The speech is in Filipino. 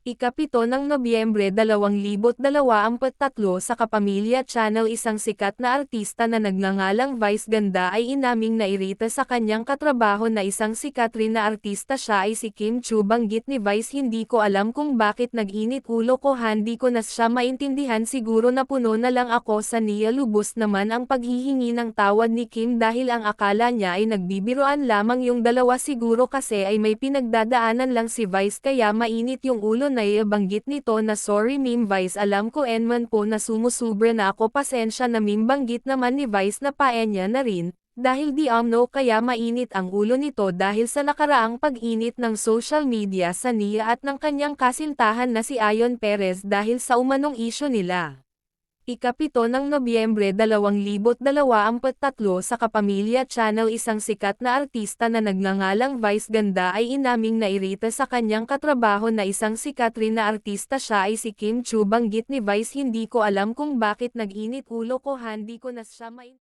Ika-7 ng Nobyembre 2023 sa Kapamilya Channel, isang sikat na artista na nagngangalang Vice Ganda ay inaming nairita sa kanyang katrabaho na isang sikat rin na artista siya ay si Kim Chu. Banggit ni Vice, "Hindi ko alam kung bakit nag-init ulo ko, hindi ko na siya maintindihan, siguro napuno na lang ako sa niya." Lubos naman ang paghihingi ng tawad ni Kim dahil ang akala niya ay nagbibiroan lamang yung dalawa, siguro kasi ay may pinagdadaanan lang si Vice kaya mainit yung ulo na banggit nito na, "Sorry meme Vice, alam ko enman po na sumusobra na ako, pasensya na meme." Banggit naman ni Vice na paenya na rin, dahil di umno kaya mainit ang ulo nito dahil sa nakaraang pag-init ng social media sa niya at ng kanyang kasintahan na si Ayon Perez dahil sa umanong isyu nila. Ika-7 ng Nobyembre 2023 sa Kapamilya Channel, isang sikat na artista na nagngangalang Vice Ganda ay inaming nairita sa kanyang katrabaho na isang sikat rin na artista siya ay si Kim Chu. Banggit ni Vice, "Hindi ko alam kung bakit nag-init ulo ko, hindi ko na siya